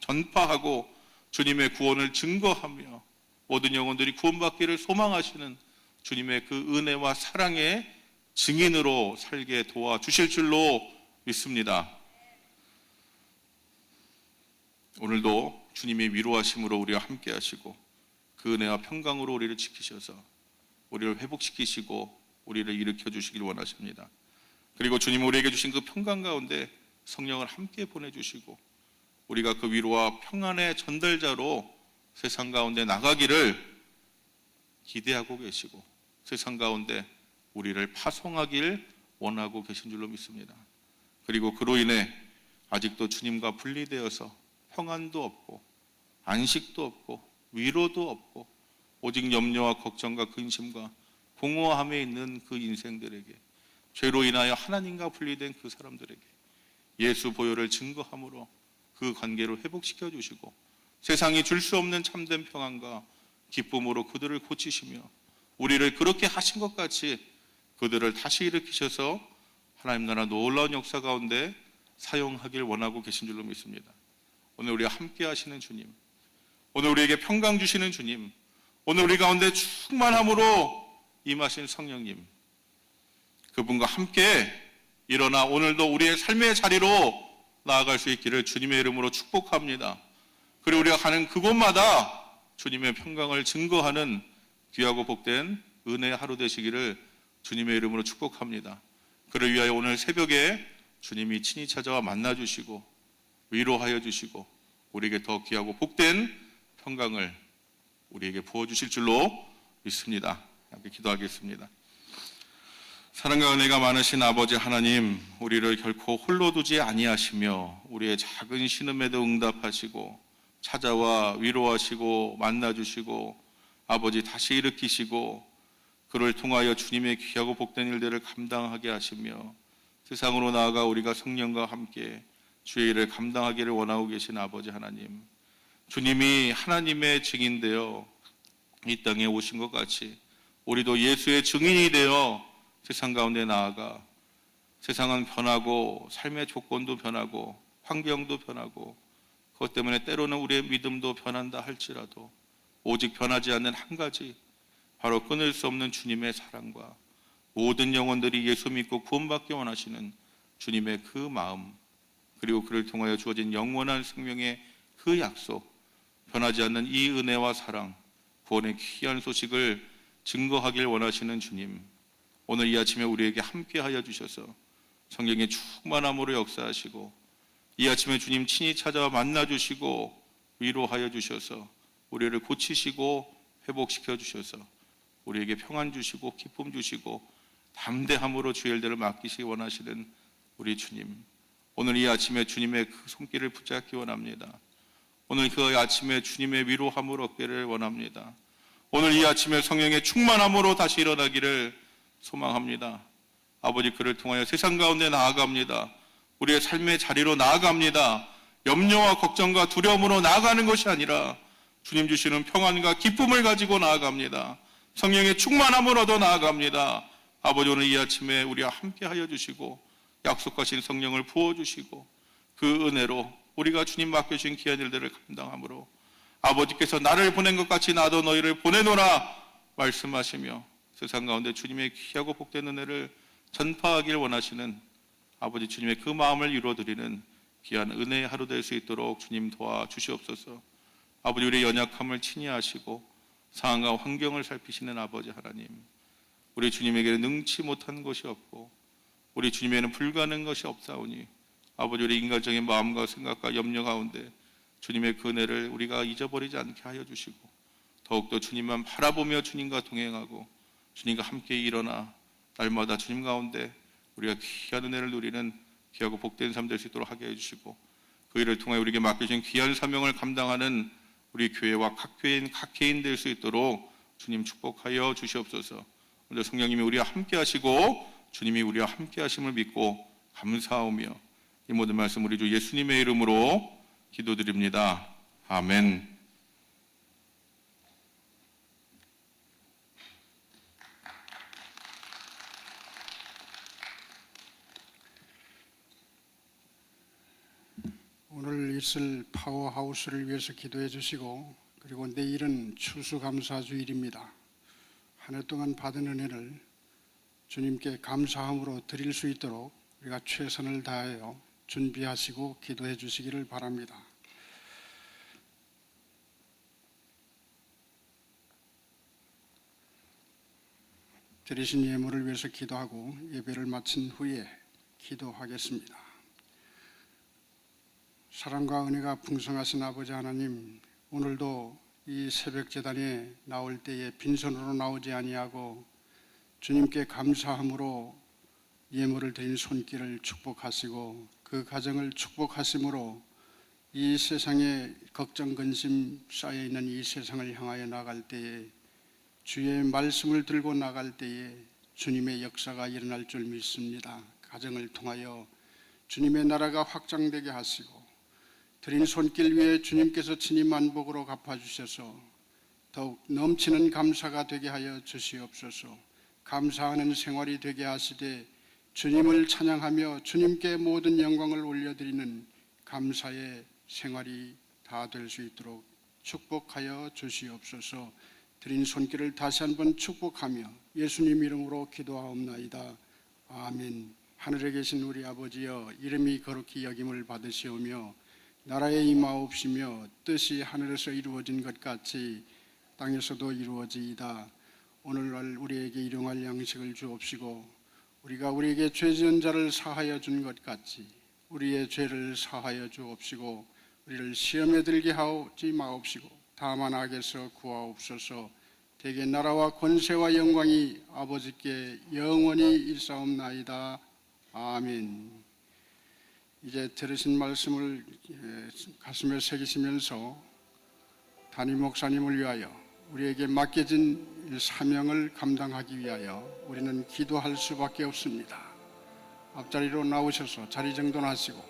전파하고 주님의 구원을 증거하며 모든 영혼들이 구원받기를 소망하시는 주님의 그 은혜와 사랑의 증인으로 살게 도와주실 줄로 믿습니다. 오늘도 주님이 위로하심으로 우리와 함께 하시고 그 은혜와 평강으로 우리를 지키셔서 우리를 회복시키시고 우리를 일으켜 주시길 원하십니다. 그리고 주님 우리에게 주신 그 평강 가운데 성령을 함께 보내주시고 우리가 그 위로와 평안의 전달자로 세상 가운데 나가기를 기대하고 계시고 세상 가운데 우리를 파송하길 원하고 계신 줄로 믿습니다. 그리고 그로 인해 아직도 주님과 분리되어서 평안도 없고 안식도 없고 위로도 없고 오직 염려와 걱정과 근심과 공허함에 있는 그 인생들에게 죄로 인하여 하나님과 분리된 그 사람들에게 예수 보혈을 증거함으로 그 관계를 회복시켜 주시고 세상이 줄 수 없는 참된 평안과 기쁨으로 그들을 고치시며 우리를 그렇게 하신 것 같이 그들을 다시 일으키셔서 하나님 나라 놀라운 역사 가운데 사용하길 원하고 계신 줄로 믿습니다. 오늘 우리가 함께 하시는 주님, 오늘 우리에게 평강 주시는 주님, 오늘 우리 가운데 충만함으로 임하신 성령님, 그분과 함께 일어나 오늘도 우리의 삶의 자리로 나아갈 수 있기를 주님의 이름으로 축복합니다. 그리고 우리가 가는 그곳마다 주님의 평강을 증거하는 귀하고 복된 은혜의 하루 되시기를 주님의 이름으로 축복합니다. 그를 위하여 오늘 새벽에 주님이 친히 찾아와 만나주시고 위로하여 주시고 우리에게 더 귀하고 복된 평강을 우리에게 부어주실 줄로 믿습니다. 함께 기도하겠습니다. 사랑과 은혜가 많으신 아버지 하나님, 우리를 결코 홀로 두지 아니하시며 우리의 작은 신음에도 응답하시고 찾아와 위로하시고 만나주시고 아버지 다시 일으키시고 그를 통하여 주님의 귀하고 복된 일들을 감당하게 하시며 세상으로 나아가 우리가 성령과 함께 주의 일을 감당하기를 원하고 계신 아버지 하나님, 주님이 하나님의 증인되어 이 땅에 오신 것 같이 우리도 예수의 증인이 되어 세상 가운데 나아가 세상은 변하고 삶의 조건도 변하고 환경도 변하고 그것 때문에 때로는 우리의 믿음도 변한다 할지라도 오직 변하지 않는 한 가지, 바로 끊을 수 없는 주님의 사랑과 모든 영혼들이 예수 믿고 구원받기 원하시는 주님의 그 마음, 그리고 그를 통하여 주어진 영원한 생명의 그 약속, 변하지 않는 이 은혜와 사랑, 구원의 귀한 소식을 증거하길 원하시는 주님, 오늘 이 아침에 우리에게 함께하여 주셔서 성령의 충만함으로 역사하시고 이 아침에 주님 친히 찾아와 만나주시고 위로하여 주셔서 우리를 고치시고 회복시켜 주셔서 우리에게 평안 주시고 기쁨 주시고 담대함으로 주의 일들을 맡기시기 원하시는 우리 주님, 오늘 이 아침에 주님의 그 손길을 붙잡기 원합니다. 오늘 그 아침에 주님의 위로함을 얻기를 원합니다. 오늘 이 아침에 성령의 충만함으로 다시 일어나기를 소망합니다. 아버지, 그를 통하여 세상 가운데 나아갑니다. 우리의 삶의 자리로 나아갑니다. 염려와 걱정과 두려움으로 나아가는 것이 아니라 주님 주시는 평안과 기쁨을 가지고 나아갑니다. 성령의 충만함을 얻어 나아갑니다. 아버지, 오늘 이 아침에 우리와 함께 하여 주시고 약속하신 성령을 부어주시고 그 은혜로 우리가 주님 맡겨주신 귀한 일들을 감당함으로 아버지께서 나를 보낸 것 같이 나도 너희를 보내노라 말씀하시며 세상 가운데 주님의 귀하고 복된 은혜를 전파하길 원하시는 아버지 주님의 그 마음을 이루어드리는 귀한 은혜의 하루 될 수 있도록 주님 도와주시옵소서. 아버지, 우리의 연약함을 친히 아시고 상황과 환경을 살피시는 아버지 하나님, 우리 주님에게는 능치 못한 것이 없고 우리 주님에게는 불가능한 것이 없사오니 아버지, 우리 인간적인 마음과 생각과 염려 가운데 주님의 그 은혜를 우리가 잊어버리지 않게 하여 주시고 더욱더 주님만 바라보며 주님과 동행하고 주님과 함께 일어나 날마다 주님 가운데 우리가 귀한 은혜를 누리는 귀하고 복된 삶 될 수 있도록 하게 해주시고 그 일을 통해 우리에게 맡겨진 귀한 사명을 감당하는 우리 교회와 각 교회인 각 개인 될 수 있도록 주님 축복하여 주시옵소서. 오늘 성령님이 우리와 함께 하시고 주님이 우리와 함께 하심을 믿고 감사하오며 이 모든 말씀 우리 주 예수님의 이름으로 기도드립니다. 아멘. 오늘 있을 파워하우스를 위해서 기도해 주시고 그리고 내일은 추수감사주일입니다. 한 해 동안 받은 은혜를 주님께 감사함으로 드릴 수 있도록 우리가 최선을 다하여 준비하시고 기도해 주시기를 바랍니다. 드리신 예물을 위해서 기도하고 예배를 마친 후에 기도하겠습니다. 사랑과 은혜가 풍성하신 아버지 하나님, 오늘도 이 새벽 제단에 나올 때에 빈손으로 나오지 아니하고 주님께 감사함으로 예물을 드린 손길을 축복하시고 그 가정을 축복하심으로 이 세상에 걱정 근심 쌓여 있는 이 세상을 향하여 나갈 때에 주의 말씀을 들고 나갈 때에 주님의 역사가 일어날 줄 믿습니다. 가정을 통하여 주님의 나라가 확장되게 하시고 드린 손길 위에 주님께서 친히 만복으로 갚아주셔서 더욱 넘치는 감사가 되게 하여 주시옵소서. 감사하는 생활이 되게 하시되 주님을 찬양하며 주님께 모든 영광을 올려드리는 감사의 생활이 다 될 수 있도록 축복하여 주시옵소서. 드린 손길을 다시 한번 축복하며 예수님 이름으로 기도하옵나이다. 아멘. 하늘에 계신 우리 아버지여, 이름이 거룩히 여김을 받으시오며 나라에 임하옵시며 뜻이 하늘에서 이루어진 것 같이 땅에서도 이루어지이다. 오늘날 우리에게 일용할 양식을 주옵시고 우리가 우리에게 죄 지은 자를 사하여 준 것 같이 우리의 죄를 사하여 주옵시고 우리를 시험에 들게 하지 마옵시고 다만 악에서 구하옵소서. 대개 나라와 권세와 영광이 아버지께 영원히 일사옵나이다. 아멘. 이제 들으신 말씀을 가슴에 새기시면서 담임 목사님을 위하여 우리에게 맡겨진 사명을 감당하기 위하여 우리는 기도할 수밖에 없습니다. 앞자리로 나오셔서 자리 정돈하시고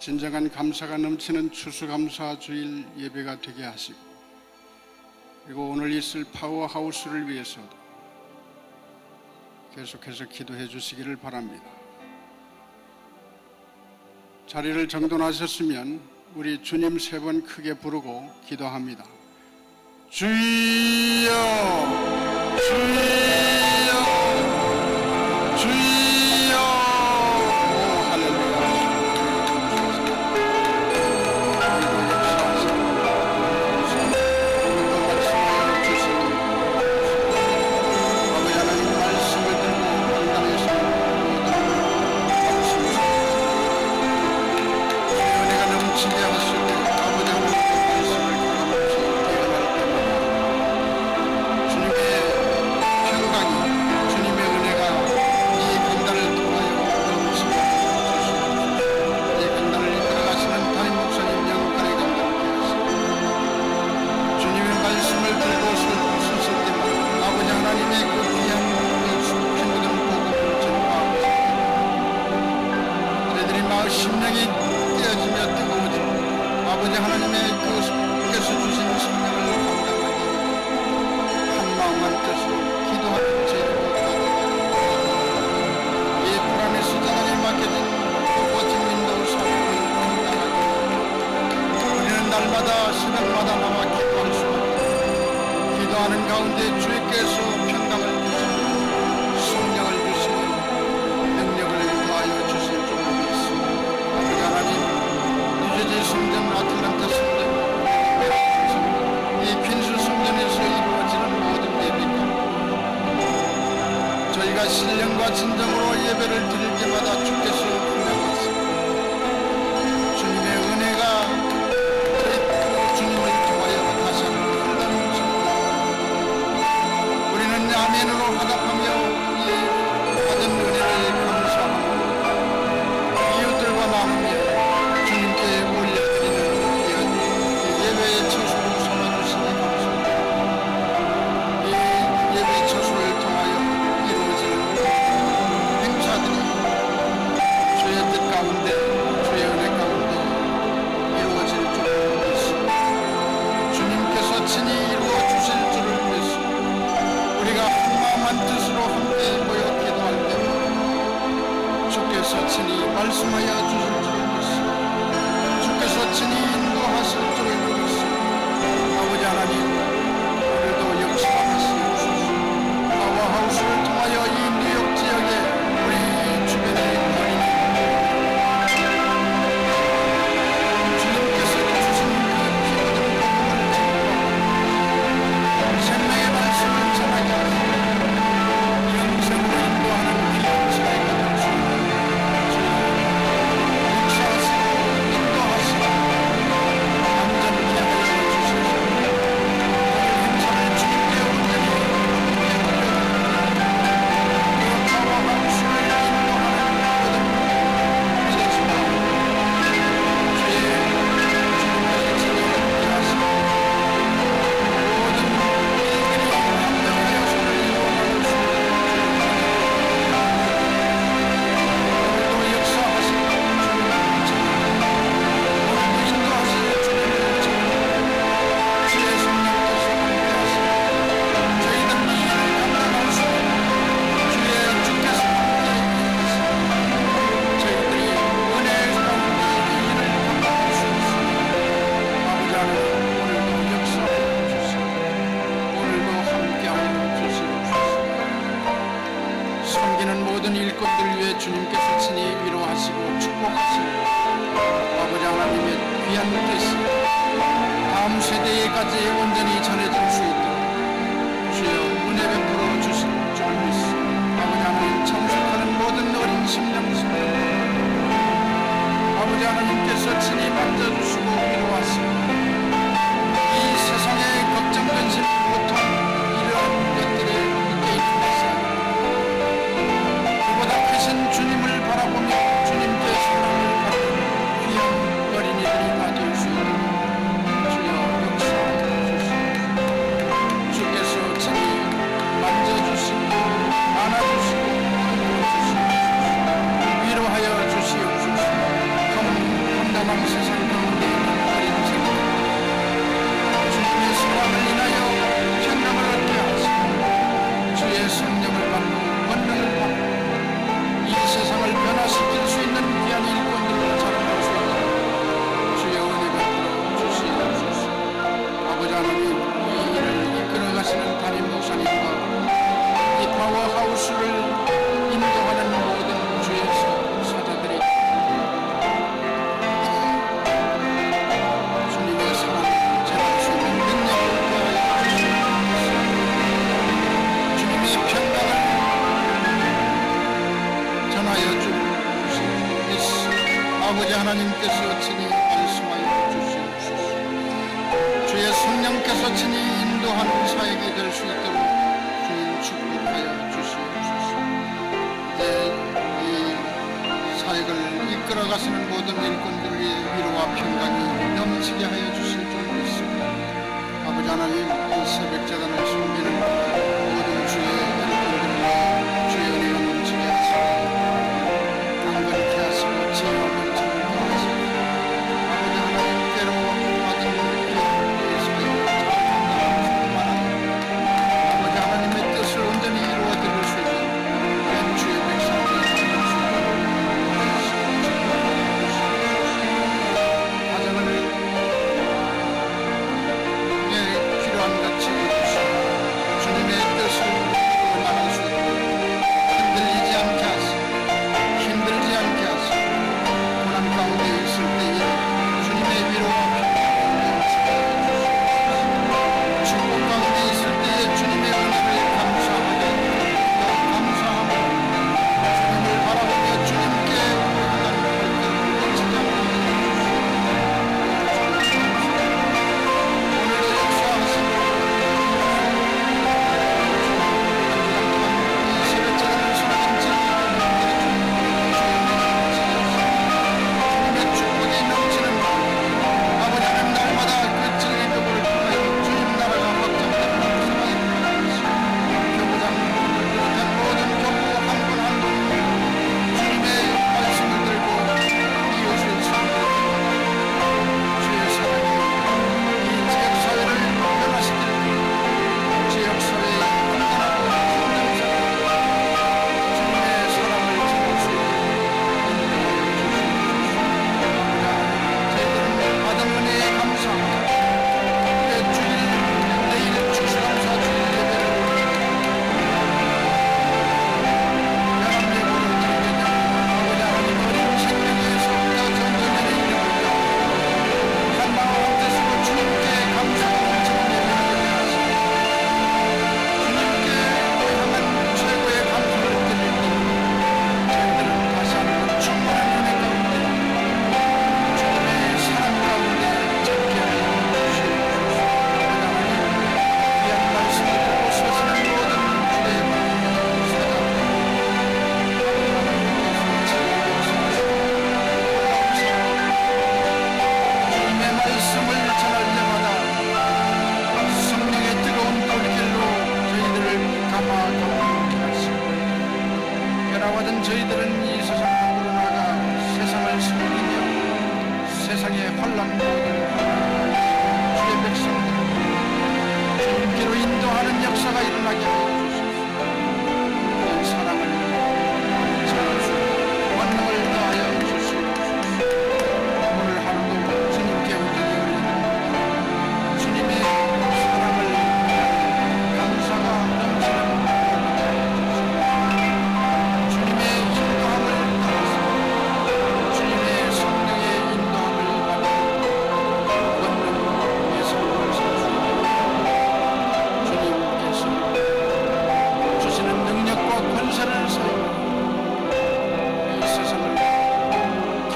진정한 감사가 넘치는 추수감사 주일 예배가 되게 하시고 그리고 오늘 있을 파워하우스를 위해서도 계속해서 기도해 주시기를 바랍니다. 자리를 정돈하셨으면 우리 주님 3번 크게 부르고 기도합니다. 주여 주여 주여. 오 할렐루야. 심령이 깨어지며 뜨거워지고 아버지 하나님의 그께서 주신 성령을 감당하기 한 마음만 뜻으로 기도하는 저희를 이 불안의 수장에 맡겨진 멋진 민도 사역을 감당하기 우리는 날마다 시간마다 나와 기도할 수밖에 기도하는 가운데 주께서 평강을 주시고 성령을 주시고 능력을 더하여 주실 줄 뉴저지 성전, 아틀란타 성전, 이 퀸스 성전에서 이루어지는 모든 예배가 저희가 신령과 진정으로 예배를 드릴 때마다 주께서 분명하시고 주님의 은혜가 저희 주님을 통하여 다시 한번 흘러넘칩니다. 우리는 아멘으로 화답하며 이 받은 은혜를 감사하고 이웃들과 나누며 주님께 올려드리는 예배의 처소로 삼아주시니 감사합니다. 이 예배의 처소를 통하여 이루어지는 행사들이 주의 뜻 가운데 주의 은혜 가운데 이루어질 줄을 믿습니다. 주님께서 친히 이루어 주실 줄을 믿습니다. 우리가 한마음한 뜻으로 함께 모여 기도할 때 주께서 친히 말씀하여 주실 줄을 주께서 친히 인도하실 줄을 믿습니다. 아버지 하나님, 오늘도 역사하시옵소서. 파워하우스를 통하여 이 뉴욕 지역에 우리 주변의 거리는 주님께서 주신 그 피거든 복음을 증거하고 생명의 말씀을 전하게 하시고 주님께서 친히 위로하시고 축복하시고 아버지 하나님의 귀한 뜻이 다음 세대에까지 온전히 전해질 수 있도록 주여 은혜 베풀어 주실 줄 믿습니다. 아버지 하나님 참석하는 모든 어린 심령들 아버지 하나님께서 친히 만져주시고 위로하시고 이 세상의 걱정, 근심, 고통 이러한 것들에 묶여있는 것이 아니라 그보다 크신 주님을 바라보며 주님께 사랑을 받는 귀한 어린이들이 다 될 수 있도록 주여 역사하여 주시옵소서. 주께서 친히 만져주시고 안아주시고 안아주시옵소서. 위로하여 주시옵소서. 험담한 세상 가운데 있는 어린 생들 주님의 사랑을 인하여 평강을 얻게 하시고 주의 성령을 받고 권능을 받고 이 세상을 변화시킬 수 있는 귀한 일꾼들로 자라날 수 있도록 주여 은혜 베풀어 주시옵소서. 아버지 하나님 이 일을 이끌어가시는 담임 목사님과 이 파워하우스를 인도하는 모든 주의 사자들이 주님의 사랑을 전할 수 있는 능력을 더하여 주시옵소서. 주님의 평강을 전하여 주시옵소서. 아버지 하나님께서 친히 말씀하여 주시옵소서. 주의 성령께서 친히 인도하는 사역이 될 수 있도록 주님 축복하여 주시옵소서. 이제 이 사역을 이끌어가시는 모든 일꾼들의 위로와 평강이 넘치게 하여 주실 줄 믿습니다. 아버지 하나님 이 새벽 재단을 섬기는 모든 주의 일꾼들과 주의 은혜가 넘치게 하시고 강건케 하시고 지혜와 명철을 더하시고 아버지 하나님께로 받은 이 사역을 잘 감당하시고 만하여 아버지 하나님의 뜻을 온전히 이루어 드릴 수 있는 그런 주의 백성들이 될 수 있도록 가정을 필요한 같이 해주시고 주님의 뜻을 이루어 나갈 수 있도록 흔들리지 않게 하시고 힘들지 않게 하시고 고난 가운데 있을 때에 주님의 위로와 평강을 주시옵소서. 축복 가운데 있을 때에 주님의 은혜를 감사하게 더 감사하고 주님을 바라보며 주님께 향한 발걸음을 놓치지 않게 해주시옵소서. 오늘도 역사하시고 이 새벽 재단을 섬긴 즐기고 주님의 축복이 넘치는 아버지 하나님 날마다 그 즐기복을 통하여 주님 나라가 확장되는 역사가 일어나고 있습니다. 교부장님을 비롯한 모든 교부 한 분 한 분 주님의 말씀을 들고 이웃을 섬기고 주의 사랑이 이 지역사회를 변화시키고 지역사회의 건강하고 힘든 사회 주님의 사랑을 전할 수 있도록 인도하여 주시옵소서. 저희들은 받은 은혜에 감사합니다. 우리의 주일 내일 추수감사 주일 예배를 연합예고로 드리며 아버지 하나님 어린 생명에서 더 전전을 이루며 한 마음 한 뜻으로 주님께 감사가 넘치는 예배를 하시고 주님께 또 향한 최고의 감사를 드릴 때 저희들은 다시 한번 충만한 은혜 가운데 주님의 사랑 가운데 찾게 하여 주시옵소서. 아버지 하나님 귀한 말씀을 듣고 서시는 모든 주의 사자들 주님의 말씀을 전할 때마다 성령의 뜨거운 불길로 저희들을 감화감게 하시고 변화받은 저희들은 이 세상 밖으로 나가 세상을 섬기며 세상의 혼란 모든 주의 백성들 주님께로 인도하는 역사가 일어나게 하여 주시옵소서. 그런 사랑을 전하시고 권능을 더하여 주시옵소서. 오늘 하루도 주님께 온전히 올리는 주님의 사랑을 감사가 넘치는 하루가 되어 주시옵소서. 주님의 인도함을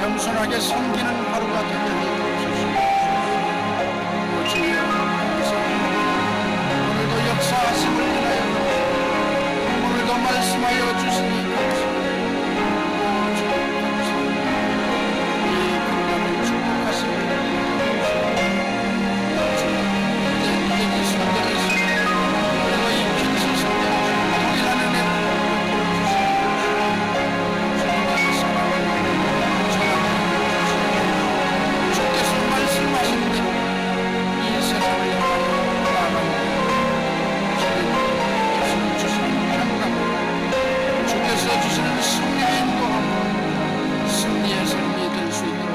겸손하게 섬기는 하루가 되게 하여 주시옵소서. 주여 감사합니다. 오늘도 역사하심을 인하여 오늘도 말씀하여 주시니 감사합니다. 주여 감사합니다. 이 건강을 축복하심을 이제 성경에서 그리고 이 편지 성경에서 동일한 은혜를 주님의 사랑을 전하여 주께서 말씀하신 대로 이 세상을 향하여 나아가고 주님께서 주시는 평강, 주께서 주시는 승리의 인도함, 승리의 삶이 될 수 있도록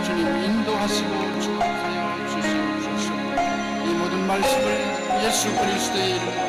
주님 인도하시고 축복하여 주시옵소서. 이 모든 말씀을 예수 그리스도의 이름으로